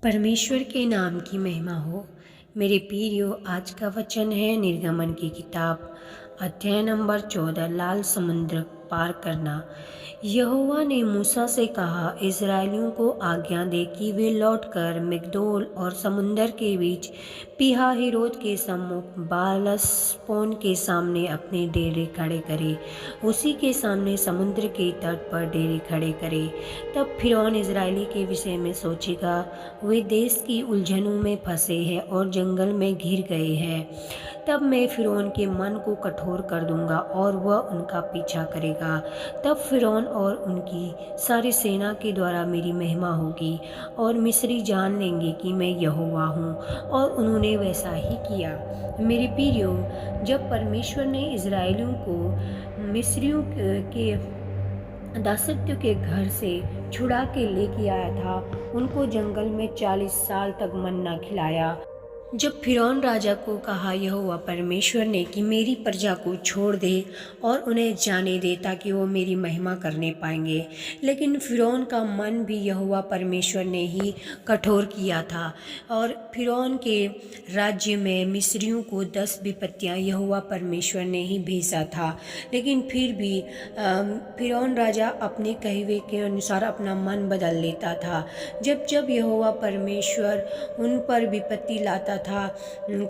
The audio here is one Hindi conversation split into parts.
परमेश्वर के नाम की महिमा हो। मेरे प्रियो, आज का वचन है निर्गमन की किताब अध्याय नंबर 14, लाल समुद्र पार करना। यहोवा ने मूसा से कहा, इस्राएलियों को आज्ञा दे कि वे लौटकर मिग्दोल और समुंदर के बीच पीहा हिरोत के सम्मुख बालसपोन के सामने अपने डेरे खड़े करे। उसी के सामने समुद्र के तट पर डेरे खड़े करे। तब फिरौन इस्राएली के विषय में सोचेगा, वे देश की उलझनों में फंसे हैं और जंगल में घिर गए हैं। तब मैं फिरौन के मन को कठोर कर दूंगा और वह उनका पीछा करेगा। तब फिरौन और उनकी सारी सेना के द्वारा मेरी महिमा होगी और मिस्री जान लेंगे कि मैं यहोवा हूँ। और उन्होंने वैसा ही किया। मेरे प्रियो, जब परमेश्वर ने इस्राएलियों को मिस्रियों के दासत्व के घर से छुड़ा के लेके आया था, उनको जंगल में 40 साल तक मन्ना खिलाया। जब फिरौन राजा को कहा यहोवा परमेश्वर ने कि मेरी प्रजा को छोड़ दे और उन्हें जाने दे ताकि वो मेरी महिमा करने पाएंगे, लेकिन फिरौन का मन भी यहोवा परमेश्वर ने ही कठोर किया था। और फिरौन के राज्य में मिस्रियों को 10 विपत्तियाँ यहोवा परमेश्वर ने ही भेजा था। लेकिन फिर भी फिरौन राजा अपने कहे हुए के अनुसार अपना मन बदल लेता था। जब जब यहोवा परमेश्वर उन पर विपत्ति लाता था,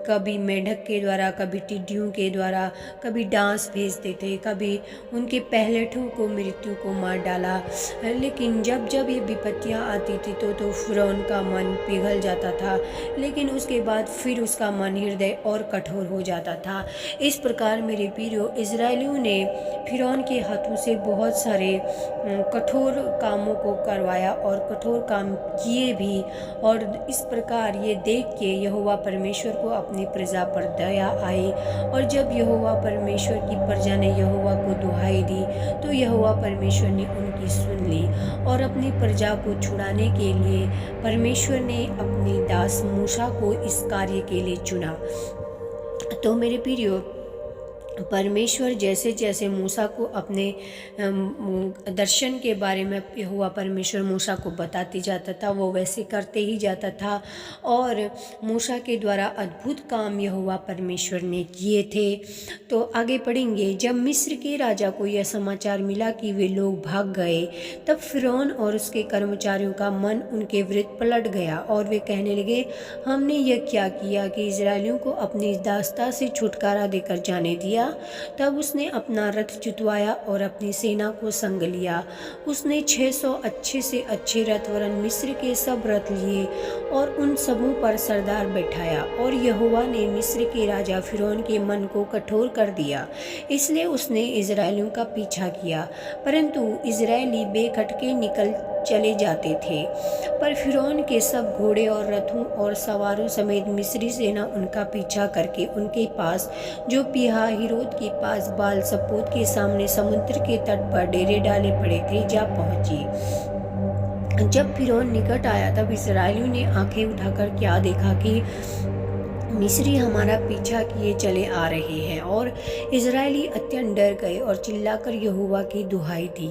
कभी मेंढक के द्वारा, कभी टिड्डियों के द्वारा, कभी डांस भेजते थे, कभी उनके पहलेठों को मृत्यु को मार डाला। लेकिन जब जब ये विपत्तियाँ आती थी तो फिरौन का मन पिघल जाता था, लेकिन उसके बाद फिर उसका मन हृदय और कठोर हो जाता था। इस प्रकार मेरे प्रियो, इस्राएलियों ने फिरौन के हाथों से बहुत सारे कठोर कामों को करवाया और कठोर काम किए भी। और इस प्रकार ये देख के यहोवा परमेश्वर को अपनी प्रजा पर दया आई। और जब यहोवा परमेश्वर की प्रजा ने यहोवा को दुहाई दी तो यहोवा परमेश्वर ने उनकी सुन ली और अपनी प्रजा को छुड़ाने के लिए परमेश्वर ने अपने दास मूसा को इस कार्य के लिए चुना। तो मेरे प्रियो, परमेश्वर जैसे जैसे मूसा को अपने दर्शन के बारे में यहोवा परमेश्वर मूसा को बताते जाता था, वो वैसे करते ही जाता था। और मूसा के द्वारा अद्भुत काम यहोवा परमेश्वर ने किए थे। तो आगे पढ़ेंगे। जब मिस्र के राजा को यह समाचार मिला कि वे लोग भाग गए, तब फिरौन और उसके कर्मचारियों का मन उनके विरुद्ध पलट गया और वे कहने लगे, हमने यह क्या किया कि इस्राएलियों को अपनी दासता से छुटकारा देकर जाने दिया। तब उसने अपना रथ जुतवाया और अपनी सेना को संग लिया। उसने 600 अच्छे से अच्छे रथ वरन मिस्र के सब रथ लिए और उन सबों पर सरदार बैठाया। और यहोवा ने मिस्र के राजा फिरौन के मन को कठोर कर दिया, इसलिए उसने इस्राएलियों का पीछा किया, परंतु इस्राएली बेखटके निकल चले जाते थे। पर फिरौन के सब घोड़े और रथों और सवारों समेत मिस्री सेना उनका पीछा करके उनके पास, जो पीहा हिरोत के पास बाल सपोत के सामने समुद्र के तट पर डेरे डाले पड़े थे, जा पहुंची। जब फिरौन निकट आया तब इस्राएलियों ने आंखें उठाकर क्या देखा कि मिस्री हमारा पीछा किए चले आ रहे हैं। और इजरायली अत्यंत डर गए और चिल्लाकर यहोवा की दुहाई दी।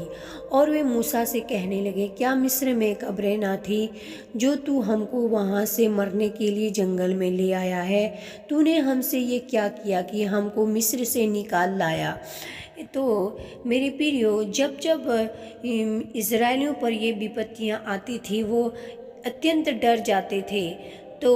और वे मूसा से कहने लगे, क्या मिस्र में कब्रें ना थी जो तू हमको वहाँ से मरने के लिए जंगल में ले आया है? तूने हमसे ये क्या किया कि हमको मिस्र से निकाल लाया? तो मेरे प्रियो, जब जब इजरायलियों पर ये विपत्तियाँ आती थी, वो अत्यंत डर जाते थे। तो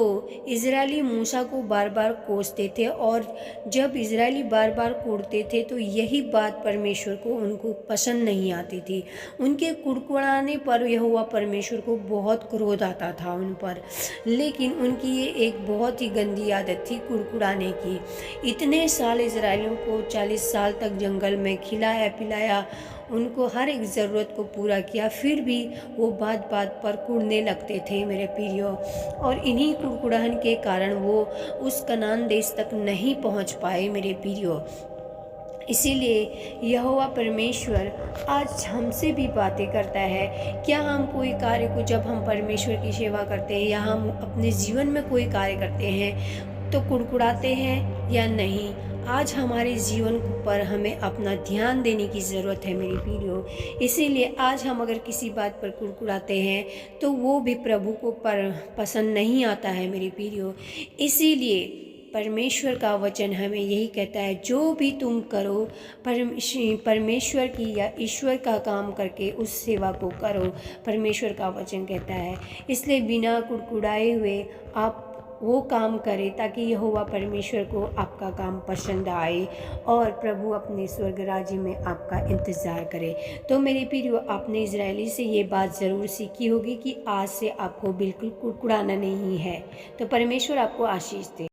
इजरायली मूसा को बार बार कोसते थे, और जब इजरायली बार बार कोड़ते थे तो यही बात परमेश्वर को उनको पसंद नहीं आती थी। उनके कुड़कुड़ाने पर यहोवा परमेश्वर को बहुत क्रोध आता था उन पर। लेकिन उनकी ये एक बहुत ही गंदी आदत थी, कुड़कुड़ाने की। इतने साल इजरायलियों को 40 साल तक जंगल में खिलाया पिलाया, उनको हर एक ज़रूरत को पूरा किया, फिर भी वो बात बात पर कुड़ने लगते थे मेरे प्रियो। और इन्हीं कुड़कुड़ाहट के कारण वो उस कनान देश तक नहीं पहुंच पाए मेरे प्रियो। इसीलिए यहोवा परमेश्वर आज हमसे भी बातें करता है। क्या हम कोई कार्य को, जब हम परमेश्वर की सेवा करते हैं या हम अपने जीवन में कोई कार्य करते हैं, तो कुड़कुड़ाते हैं या नहीं। आज हमारे जीवन पर हमें अपना ध्यान देने की ज़रूरत है मेरी प्रियो। इसीलिए आज हम अगर किसी बात पर कुड़कुड़ाते हैं तो वो भी प्रभु को पसंद नहीं आता है मेरी प्रियो। इसीलिए परमेश्वर का वचन हमें यही कहता है, जो भी तुम करो परमेश्वर की या ईश्वर का काम करके उस सेवा को करो, परमेश्वर का वचन कहता है। इसलिए बिना कुड़कुड़ाए हुए आप वो काम करें ताकि यहोवा परमेश्वर को आपका काम पसंद आए और प्रभु अपने स्वर्ग राज्य में आपका इंतज़ार करे। तो मेरे प्रियो, आपने इजरायली से ये बात ज़रूर सीखी होगी कि आज से आपको बिल्कुल कुड़कुड़ाना नहीं है। तो परमेश्वर आपको आशीष दे।